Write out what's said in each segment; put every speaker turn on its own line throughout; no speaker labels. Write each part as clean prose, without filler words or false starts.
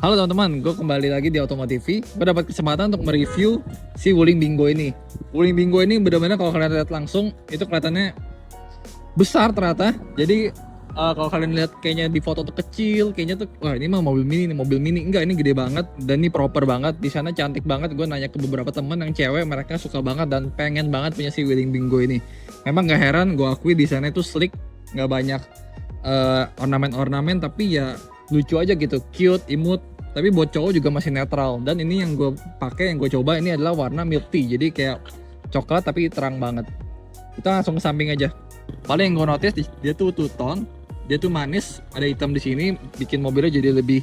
Halo teman-teman, gue kembali lagi di Otomotivi. Gue dapat kesempatan untuk mereview si Wuling Bingo ini. Wuling Bingo ini benar-benar kalau kalian lihat langsung itu kelihatannya besar ternyata. Jadi kalau kalian lihat kayaknya di foto tuh kecil, kayaknya tuh wah ini mah mobil mini nih, mobil mini. Enggak, ini gede banget dan ini proper banget. Di sana cantik banget. Gue nanya ke beberapa teman yang cewek, mereka suka banget dan pengen banget punya si Wuling Bingo ini. Memang gak heran, gue akui di sana itu sleek, nggak banyak ornamen-ornamen, tapi ya lucu aja gitu, cute, imut. Tapi buat cowok juga masih netral. Dan ini yang gue pakai, yang gue coba ini adalah warna milk tea. Jadi kayak coklat tapi terang banget. Kita langsung ke samping aja. Paling yang gue notice dia tuh two tone, dia tuh manis, ada hitam di sini, bikin mobilnya jadi lebih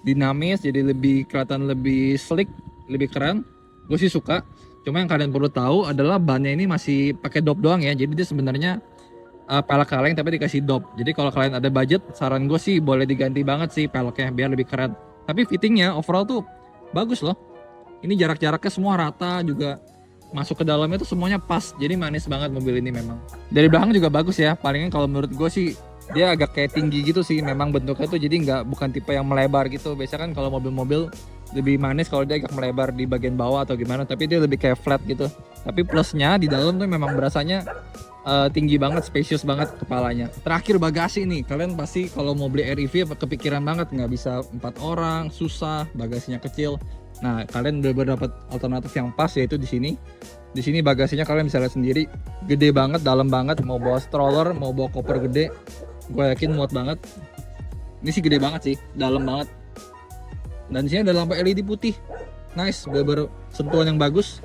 dinamis, jadi lebih kelihatan lebih sleek, lebih keren. Gue sih suka. Cuma yang kalian perlu tahu adalah bannya ini masih pakai dop doang ya. Jadi dia sebenarnya pelek kaleng tapi dikasih dop. Jadi kalau kalian ada budget, saran gue sih boleh diganti banget sih peleknya biar lebih keren. Tapi fittingnya overall tuh bagus loh. Ini jarak-jaraknya semua rata, juga masuk ke dalamnya tuh semuanya pas. Jadi manis banget mobil ini memang. Dari belakang juga bagus ya. Palingan kalau menurut gue sih dia agak kayak tinggi gitu sih. Memang bentuknya tuh jadi bukan tipe yang melebar gitu. Biasanya kan kalau mobil-mobil lebih manis kalau dia agak melebar di bagian bawah atau gimana. Tapi dia lebih kayak flat gitu. Tapi plusnya di dalam tuh memang berasanya tinggi banget, spacious banget kepalanya. Terakhir bagasi nih, kalian pasti kalau mau beli REV kepikiran banget nggak bisa 4 orang, susah, bagasinya kecil. Nah, kalian udah dapat alternatif yang pas yaitu di sini. Di sini bagasinya kalian bisa lihat sendiri, gede banget, dalam banget. Mau bawa stroller, mau bawa koper gede, gue yakin muat banget. Ini sih gede banget sih, dalam banget. Dan di sini ada lampu LED putih, nice, bener-bener sentuhan yang bagus.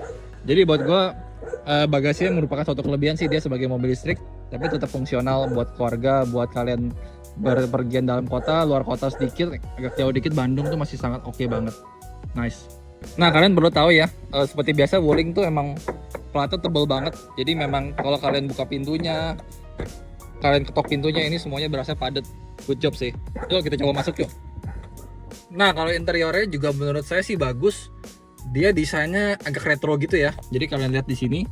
Jadi buat gue bagasinya merupakan suatu kelebihan sih dia sebagai mobil listrik, tapi tetap fungsional buat keluarga, buat kalian berpergian dalam kota, luar kota sedikit, agak jauh dikit, Bandung tuh masih sangat oke banget, nice. Nah kalian perlu tahu ya, seperti biasa Wuling tuh emang platnya tebal banget, jadi memang kalau kalian buka pintunya, kalian ketok pintunya ini semuanya berasa padat. Good job sih. Yuk kita coba masuk yuk. Nah kalau interiornya juga menurut saya sih bagus. Dia desainnya agak retro gitu ya. Jadi kalian lihat di sini,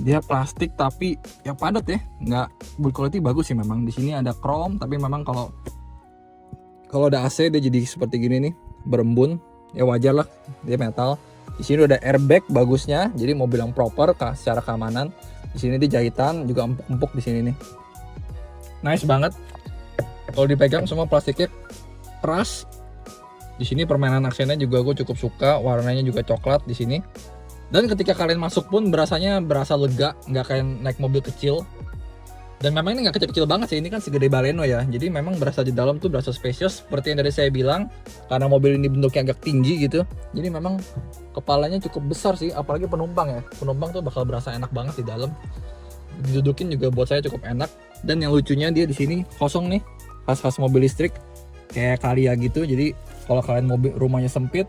dia plastik tapi yang padat ya. Nggak build quality bagus sih memang. Di sini ada chrome, tapi memang kalau ada AC dia jadi seperti gini nih, berembun. Ya wajar lah, dia metal. Di sini udah airbag bagusnya, jadi mobil yang proper secara keamanan. Di sini dia jahitan juga empuk-empuk di sini nih. Nice banget. Kalau dipegang semua plastiknya keras. Di sini permainan aksennya juga gue cukup suka, warnanya juga coklat di sini. Dan ketika kalian masuk pun berasa lega, nggak kayak naik mobil kecil. Dan memang ini nggak kecil-kecil banget sih, ini kan segede Baleno ya. Jadi memang berasa di dalam tuh berasa spacious, seperti yang tadi saya bilang, karena mobil ini bentuknya agak tinggi gitu. Jadi memang kepalanya cukup besar sih, apalagi penumpang ya. Penumpang tuh bakal berasa enak banget di dalam. Didudukin juga buat saya cukup enak. Dan yang lucunya dia di sini kosong nih, khas-khas mobil listrik. Kayak Kalia gitu, jadi kalau kalian rumahnya sempit,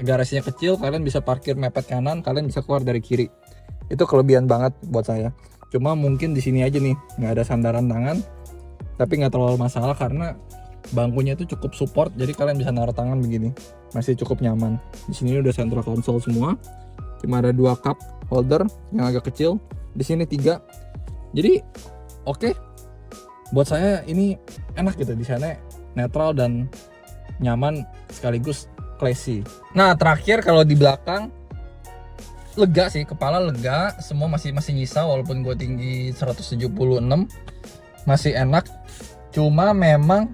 garasinya kecil, kalian bisa parkir mepet kanan, kalian bisa keluar dari kiri. Itu kelebihan banget buat saya. Cuma mungkin di sini aja nih nggak ada sandaran tangan, tapi nggak terlalu masalah karena bangkunya itu cukup support, jadi kalian bisa naruh tangan begini, masih cukup nyaman. Di sini udah central console semua, cuma ada 2 cup holder yang agak kecil, di sini 3. Jadi oke. Buat saya ini enak gitu, di sana netral dan nyaman sekaligus classy. Nah terakhir kalau di belakang lega sih, kepala lega, semua masih nyisa walaupun gue tinggi 176 masih enak. Cuma memang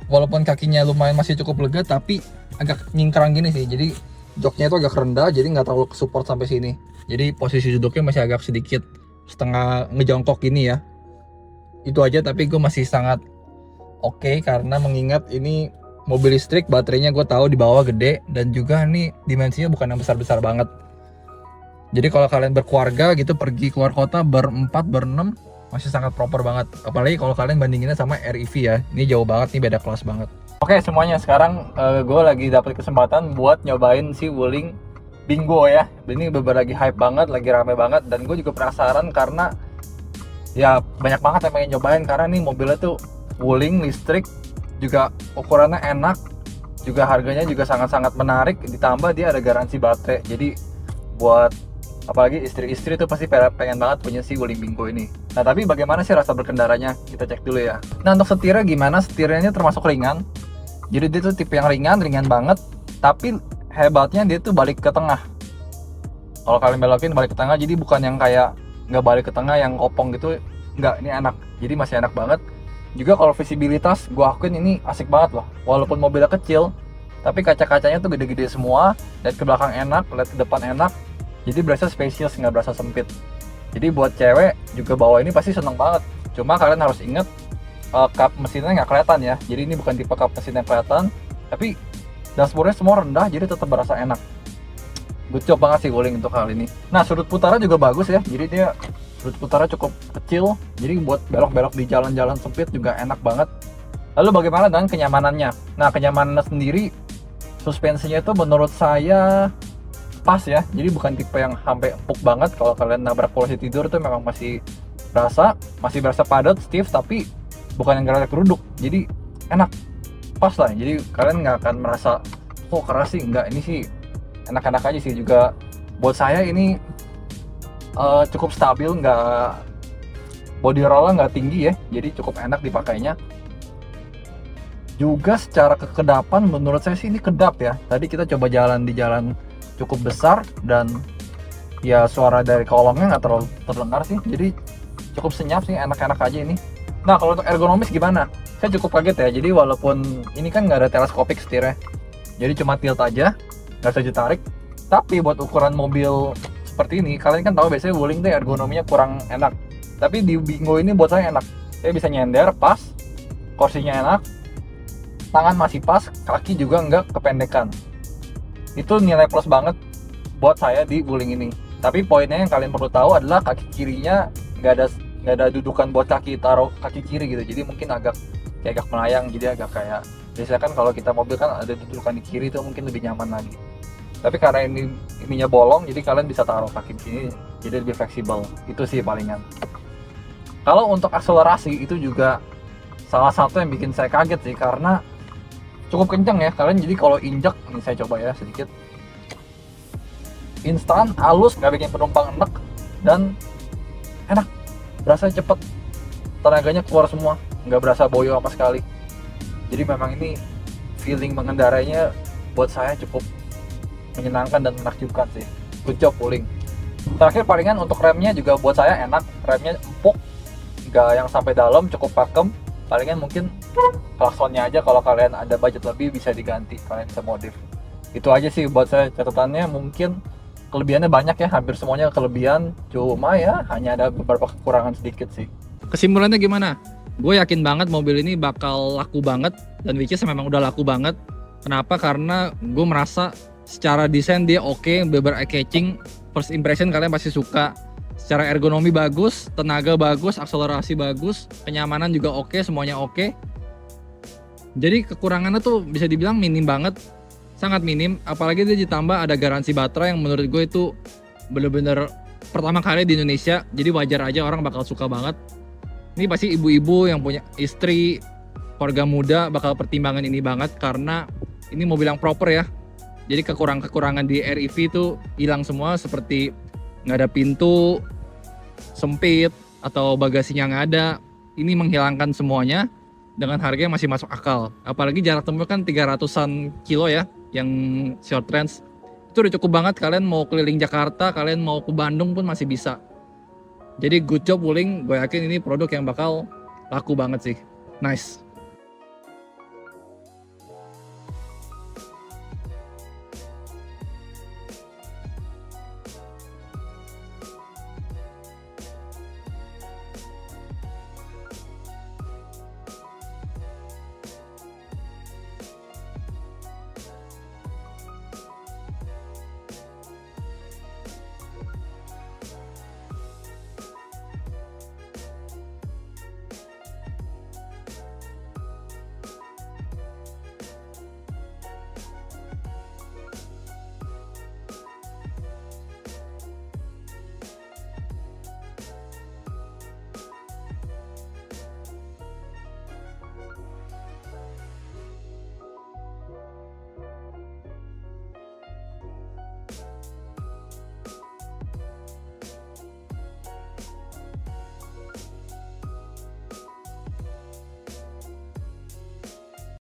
walaupun kakinya lumayan masih cukup lega tapi agak nyingkrang gini sih, jadi joknya itu agak rendah, jadi nggak terlalu support sampai sini. Jadi posisi duduknya masih agak sedikit setengah ngejongkok gini ya. Itu aja, tapi gue masih sangat oke karena mengingat ini mobil listrik, baterainya gue tahu di bawah gede, dan juga ini dimensinya bukan yang besar-besar banget. Jadi kalau kalian berkeluarga gitu pergi keluar kota berempat, berenam masih sangat proper banget. Apalagi kalau kalian bandinginnya sama REV ya, ini jauh banget, ini beda kelas banget. Oke semuanya, sekarang gue lagi dapat kesempatan buat nyobain si Wuling Bingo ya. Ini bener lagi hype banget, lagi rame banget, dan gue juga penasaran karena ya banyak banget yang pengen nyobain karena nih mobilnya tuh Wuling listrik, juga ukurannya enak, juga harganya juga sangat-sangat menarik, ditambah dia ada garansi baterai. Jadi buat apalagi istri-istri tuh pasti pengen banget punya si Wuling Bingo ini. Nah tapi bagaimana sih rasa berkendaranya? Kita cek dulu ya. Nah untuk setirnya gimana? Setirnya termasuk ringan. Jadi dia tuh tipe yang ringan banget, tapi hebatnya dia tuh balik ke tengah. Kalau kalian belokin balik ke tengah, jadi bukan yang kayak nggak balik ke tengah yang kopong gitu, nggak, ini enak. Jadi masih enak banget. Juga kalau visibilitas, gua akuin ini asik banget loh. Walaupun mobilnya kecil, tapi kaca-kacanya tuh gede-gede semua, lihat ke belakang enak, lihat ke depan enak. Jadi berasa spacious, nggak berasa sempit. Jadi buat cewek juga bawa ini pasti seneng banget. Cuma kalian harus inget kap mesinnya nggak kelihatan ya. Jadi ini bukan tipe kap mesin yang kelihatan, tapi dashboardnya semua rendah, jadi tetap berasa enak. Good job banget sih Wuling untuk hal ini. Nah, sudut putaran juga bagus ya. Jadi dia sudut putaran cukup kecil, jadi buat belok-belok di jalan-jalan sempit juga enak banget. Lalu bagaimana dengan kenyamanannya? Nah, kenyamanannya sendiri, suspensinya itu menurut saya pas ya. Jadi bukan tipe yang sampai empuk banget. Kalau kalian nabrak polisi tidur tuh memang masih berasa padat, stiff, tapi bukan yang gerada keruduk. Jadi enak, pas lah. Jadi kalian nggak akan merasa oh keras sih, nggak. Ini sih enak-enak aja sih. Juga buat saya ini cukup stabil, nggak, body rollnya nggak tinggi ya, jadi cukup enak dipakainya. Juga secara kekedapan menurut saya sih ini kedap ya. Tadi kita coba jalan di jalan cukup besar dan ya suara dari kolongnya nggak terlalu terdengar sih, jadi cukup senyap sih, enak-enak aja ini. Nah, kalau untuk ergonomis gimana? Saya cukup kaget ya. Jadi walaupun ini kan nggak ada teleskopik setirnya, jadi cuma tilt aja, nggak bisa ditarik. Tapi buat ukuran mobil seperti ini, kalian kan tahu biasanya Wuling tuh ergonominya kurang enak. Tapi di Bingo ini buat saya enak. Saya bisa nyender pas, kursinya enak, tangan masih pas, kaki juga nggak kependekan. Itu nilai plus banget buat saya di Wuling ini. Tapi poinnya yang kalian perlu tahu adalah kaki kirinya nggak ada dudukan buat kaki taruh kaki kiri gitu. Jadi mungkin agak melayang, jadi agak kayak biasanya kan kalau kita mobil kan ada dudukan di kiri, itu mungkin lebih nyaman lagi. Tapi karena ininya bolong, jadi kalian bisa taruh kaki sini, jadi lebih fleksibel. Itu sih palingan. Kalau untuk akselerasi itu juga salah satu yang bikin saya kaget sih, karena cukup kencang ya kalian. Jadi kalau injak, ini saya coba ya sedikit, instan, halus, nggak bikin penumpang enek, dan enak, berasa cepet, tenaganya keluar semua, nggak berasa boyo sama sekali. Jadi memang ini feeling mengendarainya buat saya cukup menyenangkan dan menakjubkan sih. Good job Wuling. Terakhir palingan untuk remnya juga buat saya enak, remnya empuk, nggak yang sampai dalam, cukup pakem. Palingan mungkin klaksonnya aja kalau kalian ada budget lebih bisa diganti, kalian bisa modif. Itu aja sih buat saya catatannya. Mungkin kelebihannya banyak ya, hampir semuanya kelebihan, cuma ya hanya ada beberapa kekurangan sedikit sih. Kesimpulannya gimana? Gue yakin banget mobil ini bakal laku banget, dan which is memang udah laku banget. Kenapa? Karena gue merasa secara desain dia oke, bener-bener eye-catching, first impression kalian pasti suka. Secara ergonomi bagus, tenaga bagus, akselerasi bagus, kenyamanan juga oke, semuanya oke. Jadi kekurangannya tuh bisa dibilang minim banget, sangat minim. Apalagi dia ditambah ada garansi baterai yang menurut gue itu bener-bener pertama kali di Indonesia. Jadi wajar aja orang bakal suka banget. Ini pasti ibu-ibu yang punya istri, keluarga muda bakal pertimbangan ini banget, karena ini mobil yang proper ya. Jadi kekurangan di REV itu hilang semua, seperti nggak ada pintu, sempit, atau bagasinya nggak ada. Ini menghilangkan semuanya dengan harga yang masih masuk akal. Apalagi jarak tempuh kan 300-an kilo ya, yang short range. Itu udah cukup banget, kalian mau keliling Jakarta, kalian mau ke Bandung pun masih bisa. Jadi good job Wuling, gue yakin ini produk yang bakal laku banget sih. Nice.